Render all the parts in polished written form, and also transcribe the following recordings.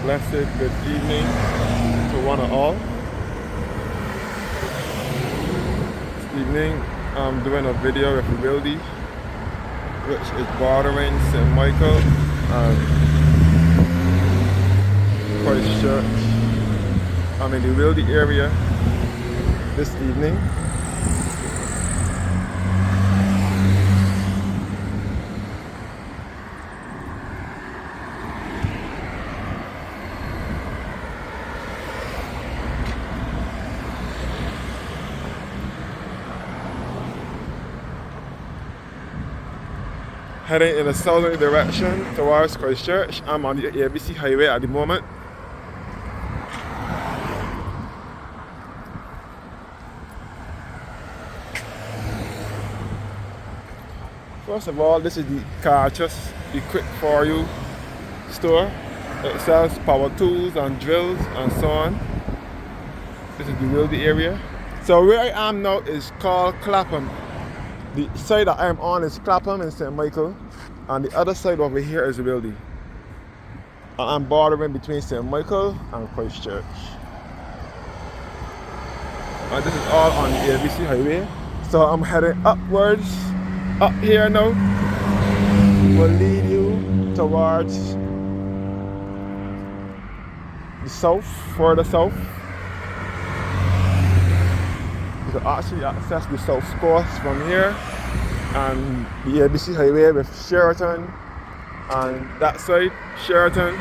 Blessed good evening to one and all. This evening I'm doing a video with Wildey, which is bordering St. Michael and Christchurch. I'm in the Wildey area this evening. Heading in a southerly direction towards Christchurch. I'm on the ABC highway at the moment. First of all, this is the Carchus, the quick for you store. It sells power tools and drills and so on. This is the Wildey area. So where I am now is called Clapham. The side that I am on is Clapham and St. Michael, and the other side over here is Wildey. I'm bordering between St. Michael and Christchurch. And this is all on the ABC highway. So I'm heading upwards, up here now. Will lead you towards the south, further south. You can actually access the south coast from here, and the ABC highway with Sheraton, and that side, Sheraton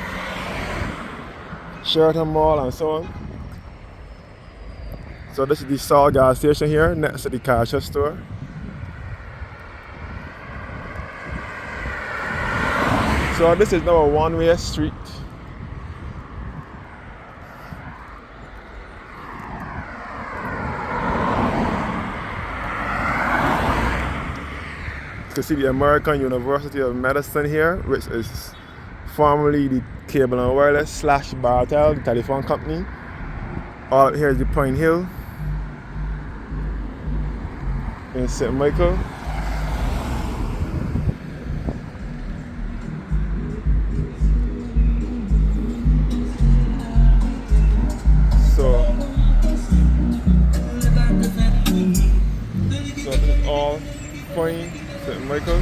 Mall and so on. So this is the Salt gas station here, next to the Carchus store. So this is now a one-way street. You can see the American University of Medicine here, which is formerly the Cable and Wireless / Bartel, the telephone company. All up here is the Pine Hill in St. Michael. So this is all Pine, St. Michael.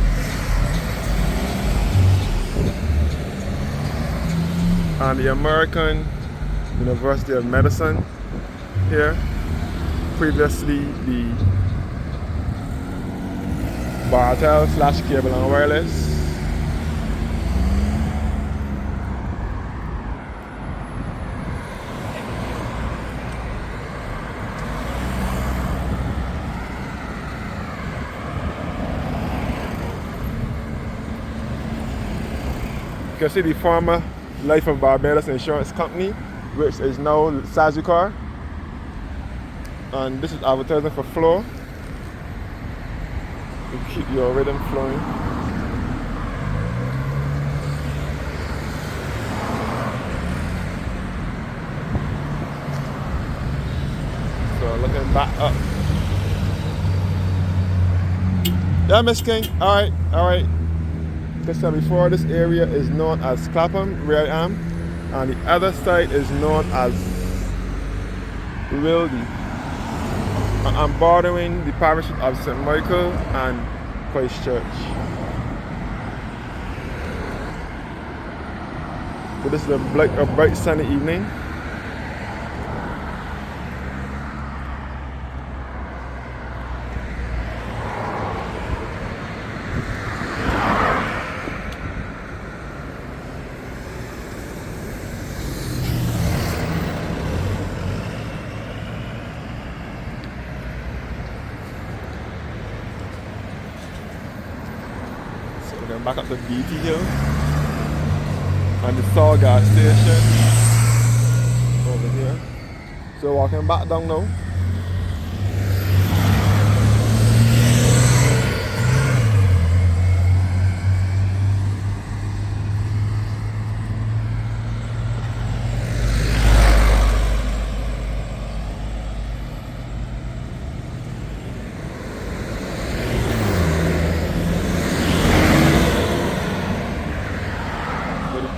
And the American University of Medicine here. Previously the Bartel / Cable and Wireless. You can see the former Life of Barbados insurance company, which is now Sagicor. And this is advertising for flow to keep your rhythm flowing. So looking back up. Yeah, Miss King. All right. So before, this area is known as Clapham, where I am, and the other side is known as Wildey. I'm bordering the parish of St. Michael and Christchurch. So this is a bright sunny evening. Then back up to BT Hill and the Salt gas station over here. So walking back down now.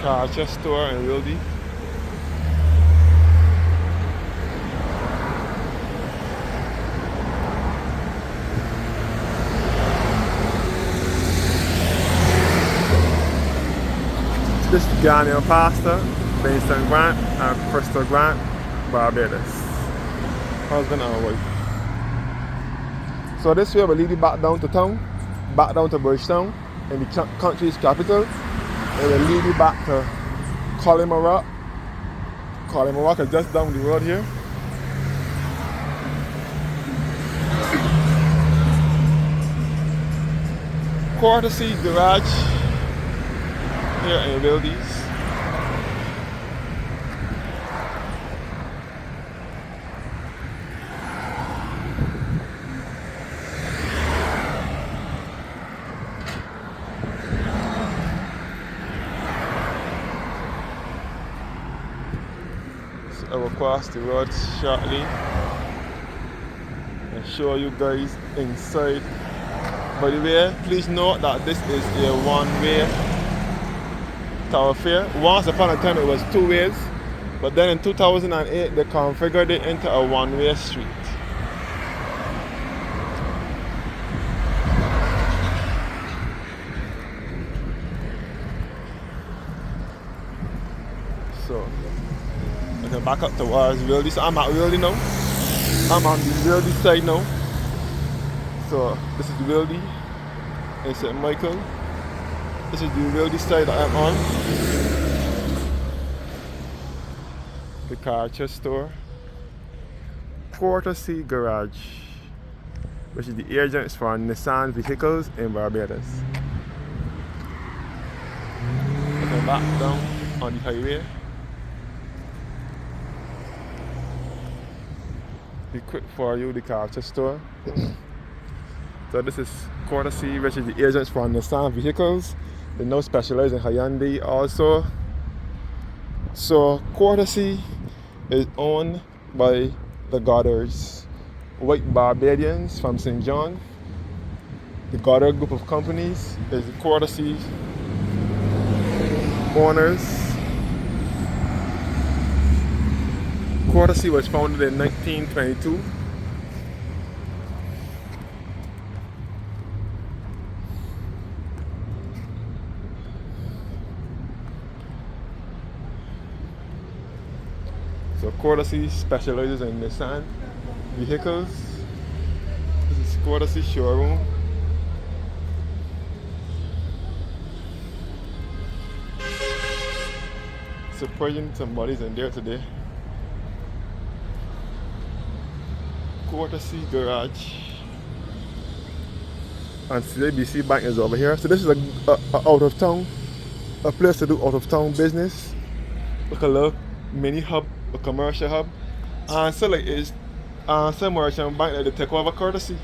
Carchus store in Wildey. Ghanaian pastor, Vincent Grant and Crystal Grant, Barbados. Husband and wife. So this way will lead you back down to town, back down to Bridgetown, in the country's capital. It will lead you back to Collymore. Collymore is just down the road here. Courtesy garage here in Wildey's. So I will cross the road shortly and show you guys inside. By the way, please note that this is a one-way thoroughfare. Once upon a time it was two ways, but then in 2008 they configured it into a one-way street. So I can back up towards Wildey. So I'm at Wildey now. I'm on the Wildey side now. So this is the Wildey in St. Michael. This is the Wildey side that I'm on. The car chest store. Courtesy Garage, which is the agents for Nissan vehicles in Barbados. Okay, back down on the highway. Be quick for you, the car chest store. So this is Courtesy, which is the agents for Nissan vehicles. They now specialize in Hyundai also. So Courtesy is owned by the Goddards, white Barbadians from St. John. The Goddard group of companies is the Courtesy owners. Courtesy was founded in 1922. So Courtesy specializes in Nissan vehicles. This is Courtesy showroom. Surprising somebody's in there today. Courtesy Garage. And CIBC Bank is over here. So this is a out of town, a place to do out of town business. Like a little mini hub, a commercial hub. And so like it's some merchant bank that they take over Courtesy.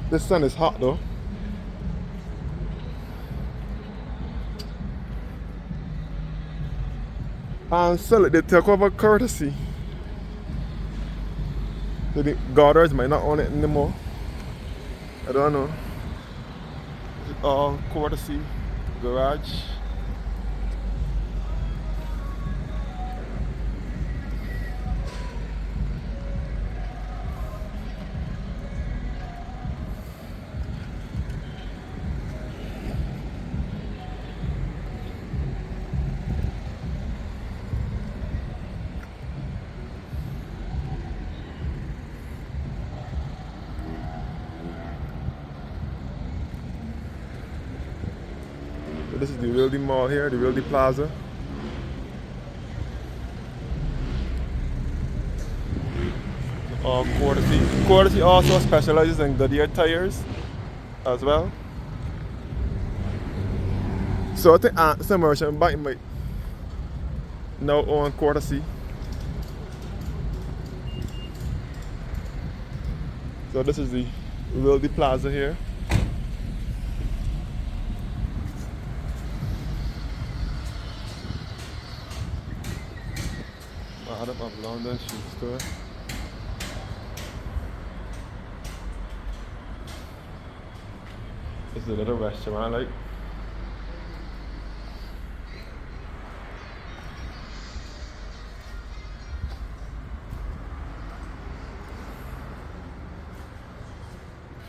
This sun is hot though. And so like they take over Courtesy. So the Goddards might not own it anymore. I don't know. It's all Courtesy Garage. So this is the Wildey Mall here, the Wildey Plaza. All Courtesy. Courtesy also specializes in Goodyear tires as well. So I think some merchant bank might now own Courtesy. So this is the Wildey Plaza here. Adam of London shoe store. It's a little restaurant like.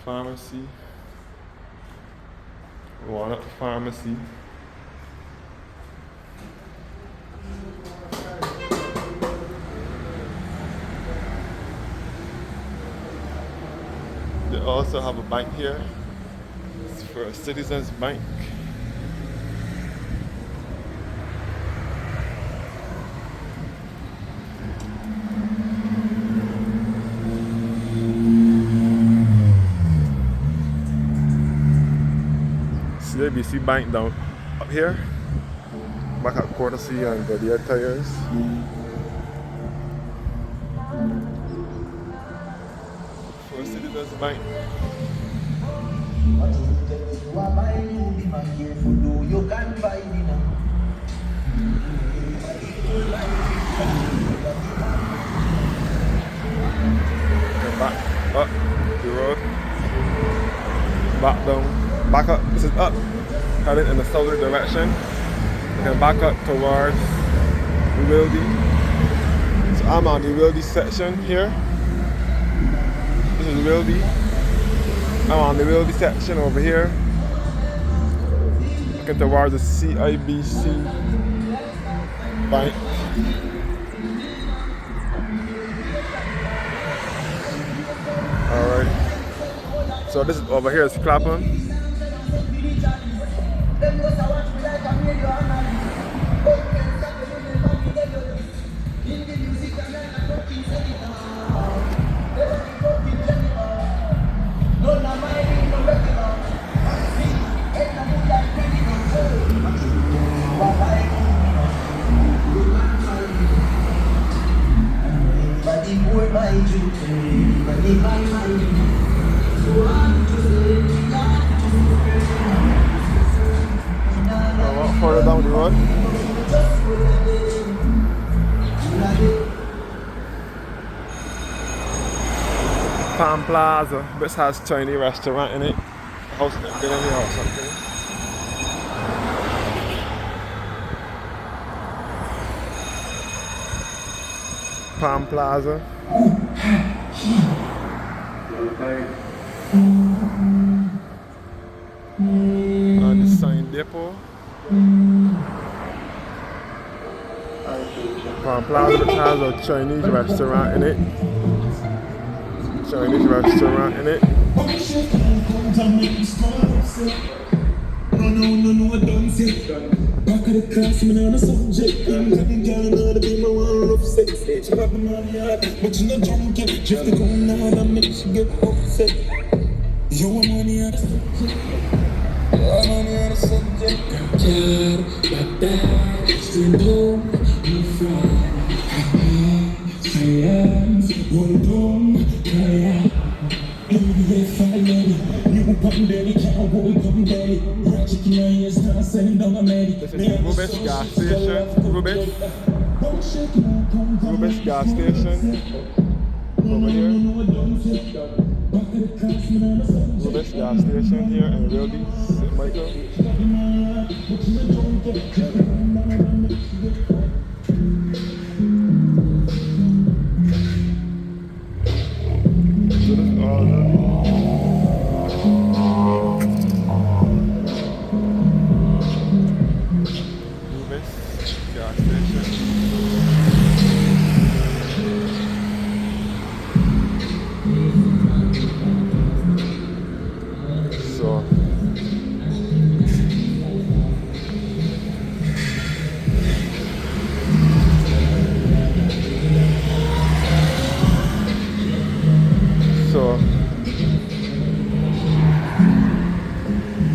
Pharmacy. Walnut Pharmacy. They also have a bank here. It's for a Citizens Bank. CIBC Bank down up here. Back at Courtesy and Goodyear Tires. For Citizens Bank. Back up the road. Back down. Back up. This is up. Heading in the southerly direction. You can back up towards Wildey. So I'm on the Wildey section here. This is Wildey. I'm on the Wildey section over here. Looking towards the CIBC Bank. Alright. So this is over here is Clapham. Further down the road. Palm Plaza. This has Chinese restaurant in it. A house that's been in here or something. Palm Plaza. And the sign depot. Palm Plaza, which has a Chinese restaurant in it. Chinese restaurant in it. No, I don't say. Back of the class, man, on a subject. I'm talking down, to be my one of sex. She got the money out, but you know, drunk it. Just to go now, that makes you get upset. You want money out of subject. I'm on the other subject. Like that, still do you fry? I am one dome. This is Rubis gas station. Rubis gas station. Over here. Rubis gas station here in Wildey, St. Michael.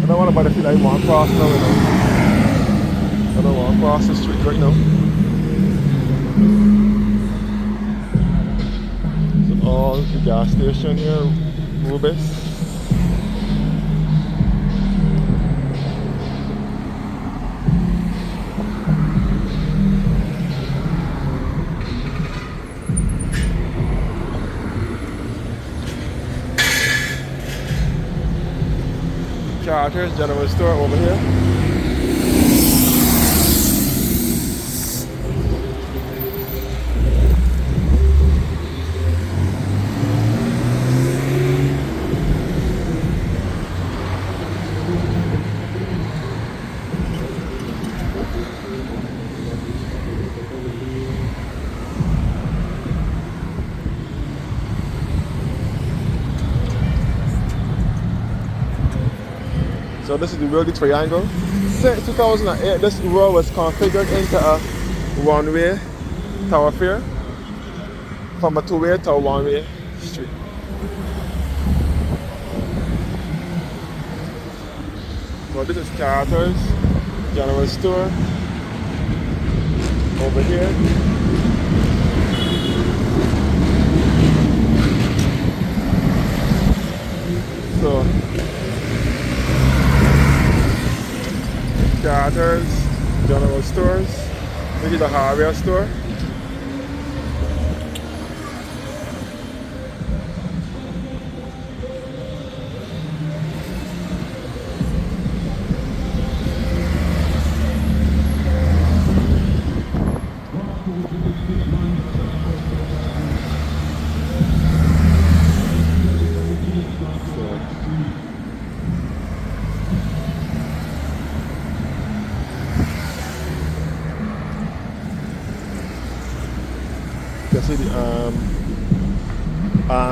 I don't want nobody to feel like I want to cross now, you know. I don't want to cross the street right now. So all the gas station here, Rubis. Carter's General Store over here. So this is the Wildey Triangle. Since 2008, this road was configured into a one-way thoroughfare from a two-way to a one-way street. So this is Carter's General Store over here. So Carter's General Stores. This is the hardware store. You can see the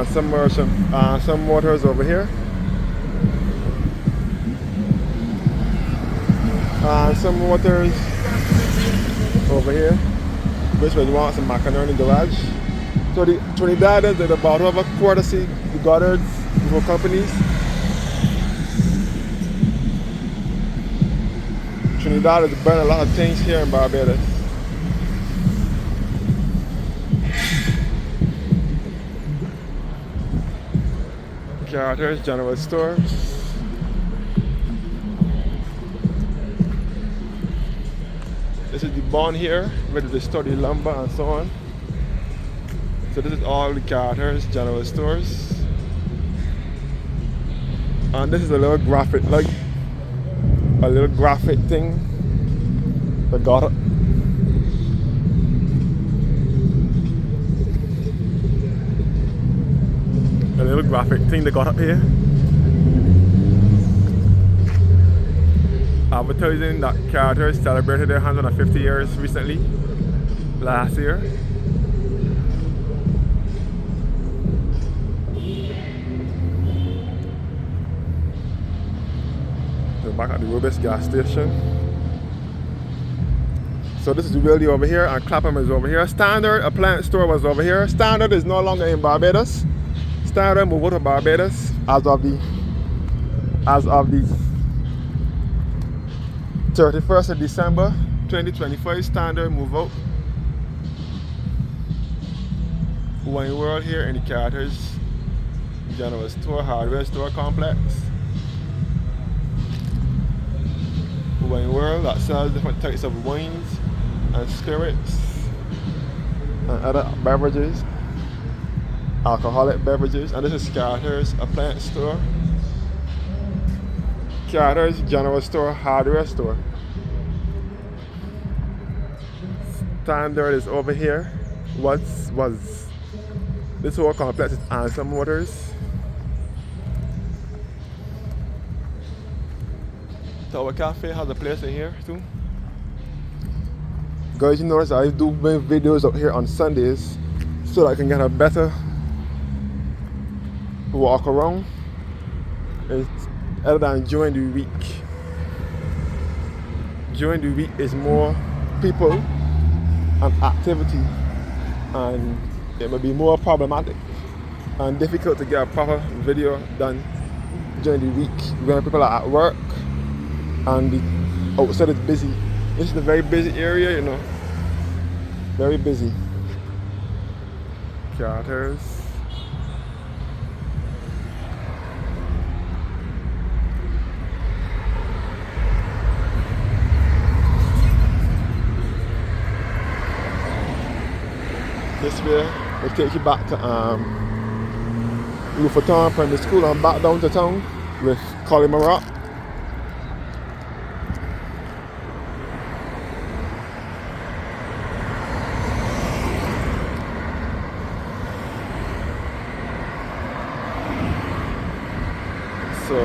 some motors over here. Some motors over here, which would want some macaroni garage. So the Trinidadans did about over courtesy the Goddards for companies. Trinidad has burned a lot of things here in Barbados. Carter's General Store. This is the barn here where they study lumber and so on. So this is all the Carter's General Stores. And this is a little graphic, like a little graphic thing that got it. A little graphic thing they got up here. Advertising that Carter celebrated their 150 years recently, last year. So back at the Rubis gas station. So this is the Wildey over here and Clapham is over here. Standard appliance store was over here. Standard is no longer in Barbados. Standard moved out of Barbados as of the 31st of December 2025. Standard move out. Wine World here in the Carter's General Store, hardware store complex. Wine World that sells different types of wines and spirits and other beverages, alcoholic beverages. And this is Carter's appliance store. Carter's General Store, hardware store. Standard is over here. Was this whole complex is Answer Motors. Tower Cafe has a place in here too. Guys, you notice I do make videos up here on Sundays so that I can get a better walk around. It's other than during the week. During the week is more people and activity, and it may be more problematic and difficult to get a proper video done during the week when people are at work and the outside is busy. This is a very busy area, you know. Very busy. Carter's. This way will take you back to Lufaton Primary School and back down to town with Collimarock. So,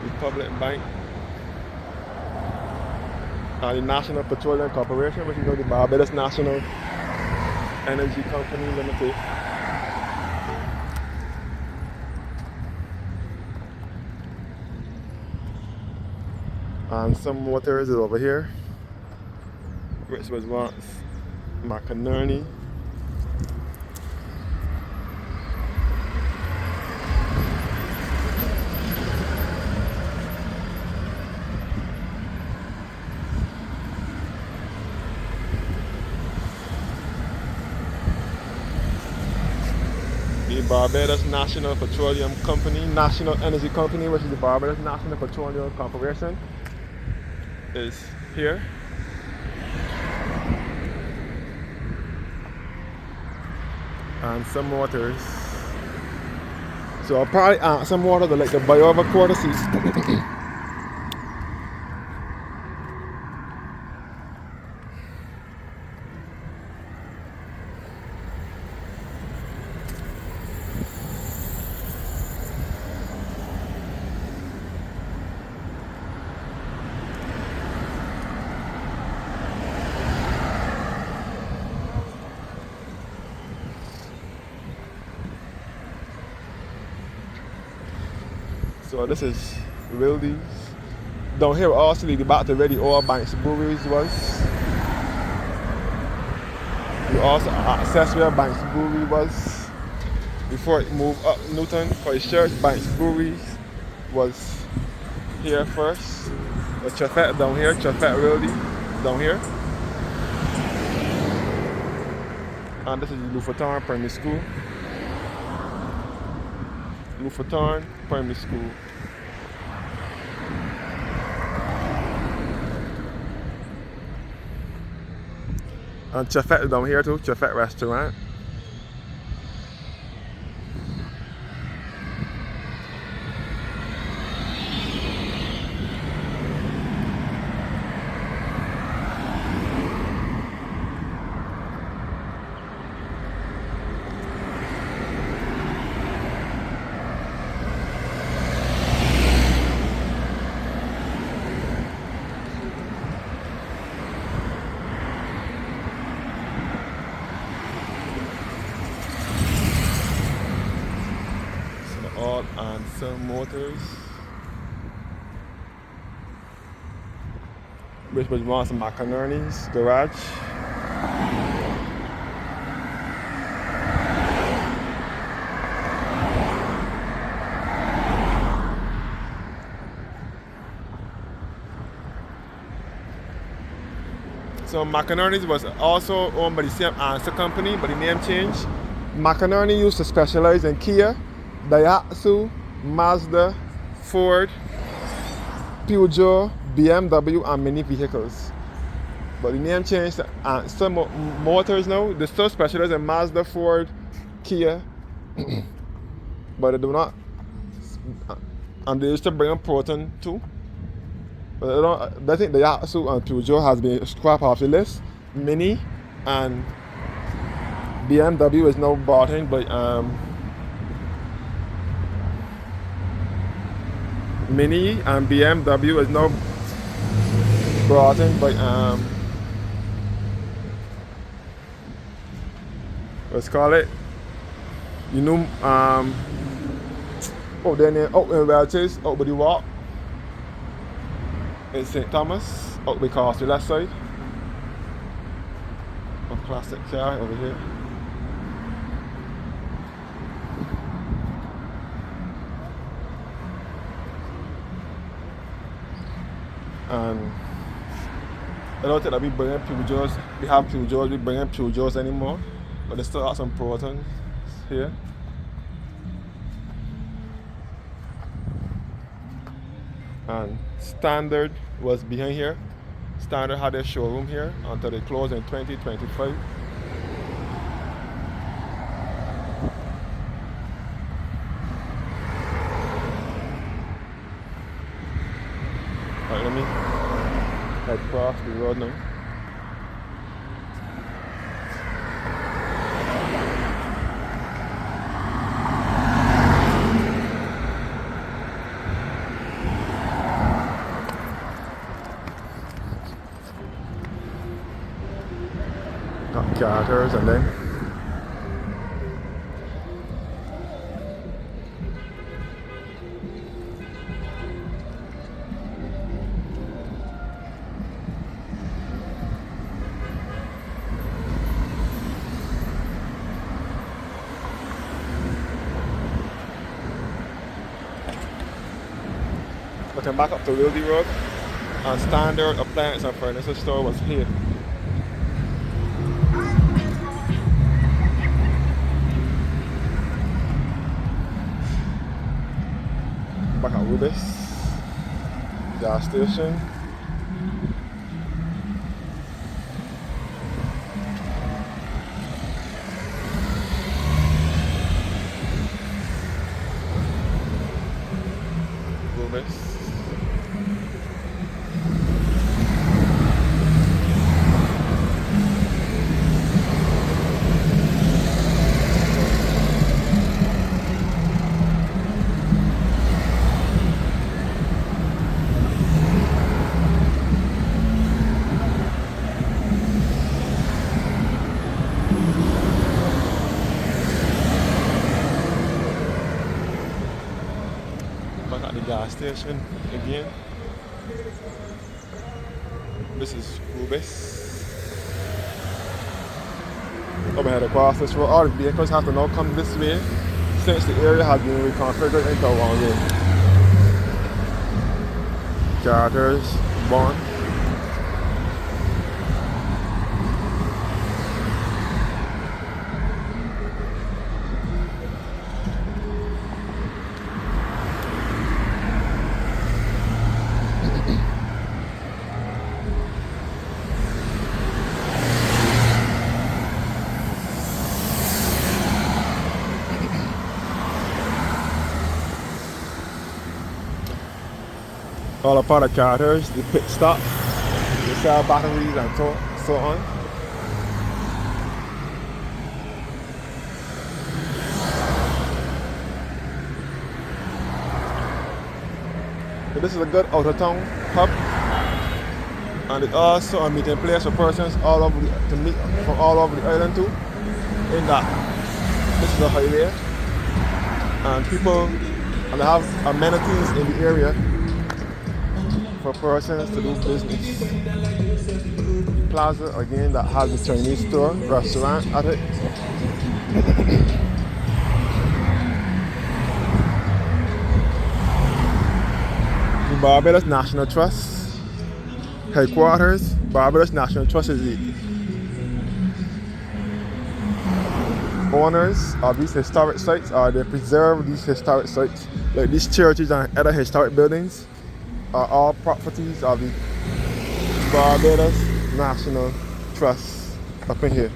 Republic Bank and the National Petroleum Corporation, which is the Barbados National Energy Company Limited. And some motors is over here, which was once McInerney. The Barbados National Petroleum Company, National Energy Company, which is the Barbados National Petroleum Corporation, is here. And some waters. So I'll probably add some water to like the buy over quarter seats. So this is Wildey's. Down here also the back to where the oil banks breweries was. You also access where Banks Brewery was before it moved up Newton. Christchurch Banks Brewery was here first. The Chafet down here, Chafet Wildey down here. And this is the Lufaton Primary School. Lufaton Primary School. And Chafet down here too, Chafet Restaurant. All and some motors, which was once McInerney's garage. So McInerney's was also owned by the same answer company, but the name changed. McInerney used to specialize in Kia, Daihatsu, Mazda, Ford, Peugeot, BMW, and many vehicles. But the name changed to some motors now. They still specialize in Mazda, Ford, Kia, but they do not. And they used to bring in Proton too. But I think Daihatsu and Peugeot has been scrapped off the list. Mini and BMW is now bought in by Mini and BMW is now brought in by let's call it, you know, out in Welches, out by the walk in St. Thomas, out because the left side. A classic car over here. And I don't think that we bring in Peugeots. We have Peugeots, we bring in Peugeots anymore. But they still have some Protons here. And Standard was behind here. Standard had their showroom here until they closed in 2025. Alright, let me head across the road now. Got charters and then turn back up to Wildey Road, and standard appliance and furniture store was here. Back at Rubis gas station. Rubis. Back at the gas station again. This is Rubis. Overhead across this road. All the vehicles have to now come this way since the area has been reconfigured into one way. Charters, Bond. All a part of charters, the pit stop, they sell batteries and so on. So this is a good out of town hub, and it's also a meeting place for persons all over to meet from all over the island too. In that this is a highway, and people and they have amenities in the area for persons to do business. The plaza again that has a Chinese store, restaurant at it. The Barbados National Trust headquarters. Barbados National Trust is the owners of these historic sites, or they preserve these historic sites, like these churches and other historic buildings. Are all properties of the Barbados National Trust up in here.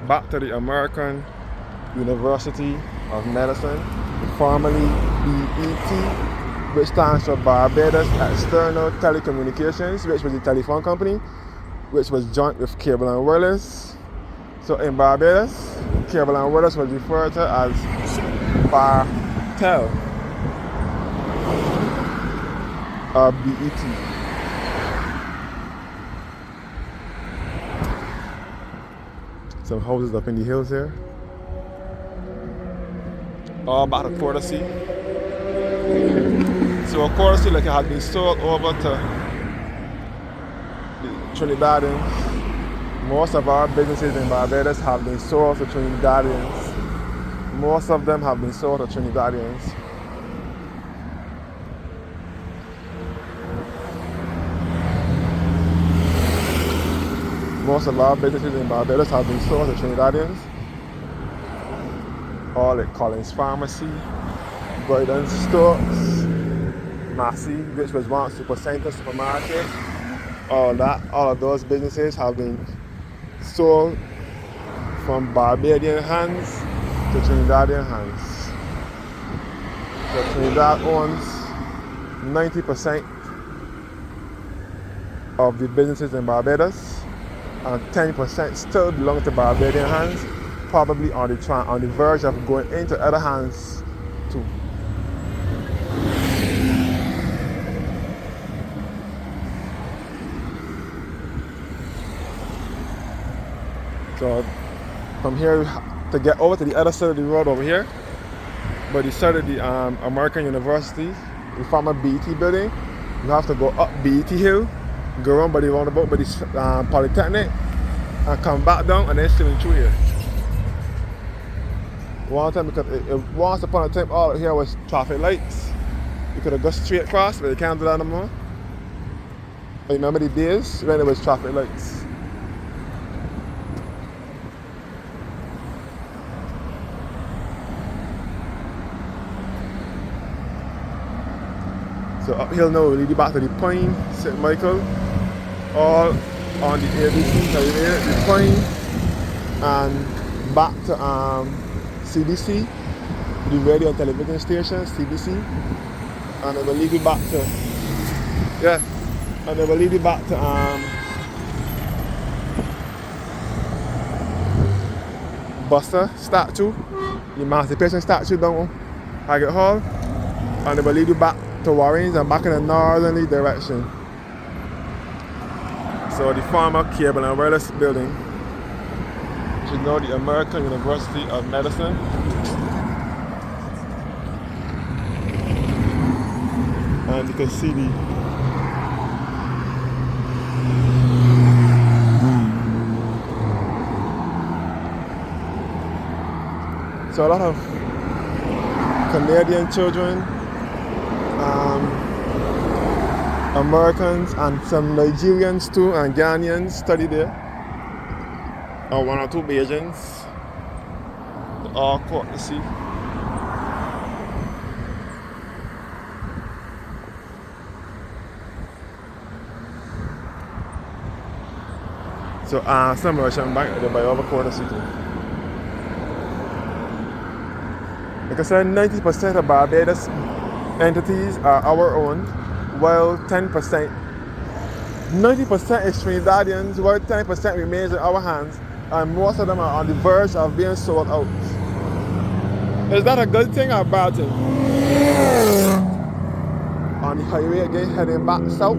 Back to the American University of Medicine, formerly BET, which stands for Barbados External Telecommunications, which was a telephone company, which was joint with Cable and Wireless. So in Barbados, Cable and Wireless was referred to as Bartel, or BET. Some houses up in the hills here. All about a courtesy. So a courtesy like it had been sold over to the Trinidadians Most of our businesses in Barbados have been sold to Trinidadians. Most of them have been sold to Trinidadians. Most of our businesses in Barbados have been sold to Trinidadians. All at Collins Pharmacy, Gordon's Stores, Massey, which was once Supercenter Supermarket. All of those businesses have been sold from Barbadian hands to Trinidadian hands. So Trinidad owns 90% of the businesses in Barbados, and 10% still belong to Barbadian hands, probably on the verge of going into other hands too. So from here to get over to the other side of the road over here, by the side of the American University, the former BT building, you have to go up BT Hill, go around by the roundabout by the Polytechnic, and come back down and then swing through here. One time, because once upon a time all here was traffic lights, you could have gone straight across, but you can't do that no more. Remember the days when there was traffic lights? So uphill now will lead you back to the Point, St. Michael, all on the ABC highway, the Point, and back to CBC, the radio and television station, CBC, and it will lead you back to, and it will lead you back to Buster statue, the Emancipation statue down Haggett Hall, and it will lead you back to Warrens and back in a northerly direction. So the former Cable and Wireless building, which is now the American University of Medicine. And you can see so a lot of Canadian children, Americans, and some Nigerians too, and Ghanaians study there. And one or two Bajans. They're all caught to see. So some Russian bank they buy over quarter city. Like I said, 90% of Barbados entities are our own, while 90% is Trinidadians, while 10% remains in our hands, and most of them are on the verge of being sold out. Is that a good thing or a bad thing? On the highway again, heading back south.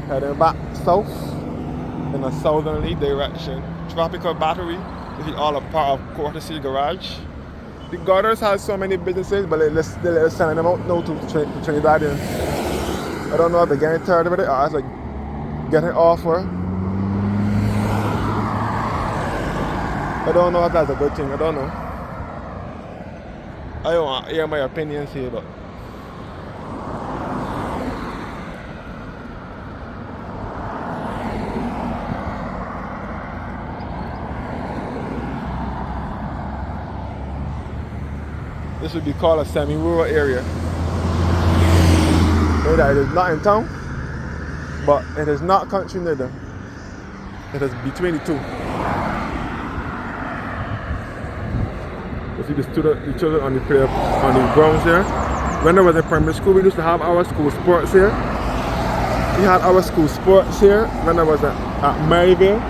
Heading back south in a southerly direction. Tropical Battery, which is all a part of Courtesy Garage. The Gutters has so many businesses, but they're selling them out now to Trinidadians. I don't know if they're getting tired of it or it's like getting offer. I don't know if that's a good thing. I don't know. I don't want to hear my opinions here, but this would be called a semi-rural area. It is not in town, but it is not country neither. It is between the two. You see the children on the grounds here. When I was in primary school, we used to have our school sports here. We had our school sports here when I was at Maryville.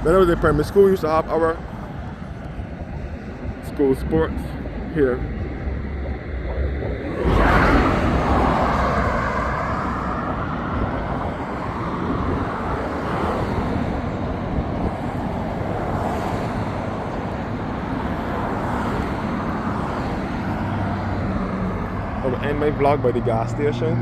When I was in primary school, we used to have our school sports here. I will end my vlog by the gas station.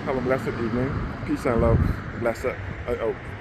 Have a blessed evening. Peace and love. Blessed. I out.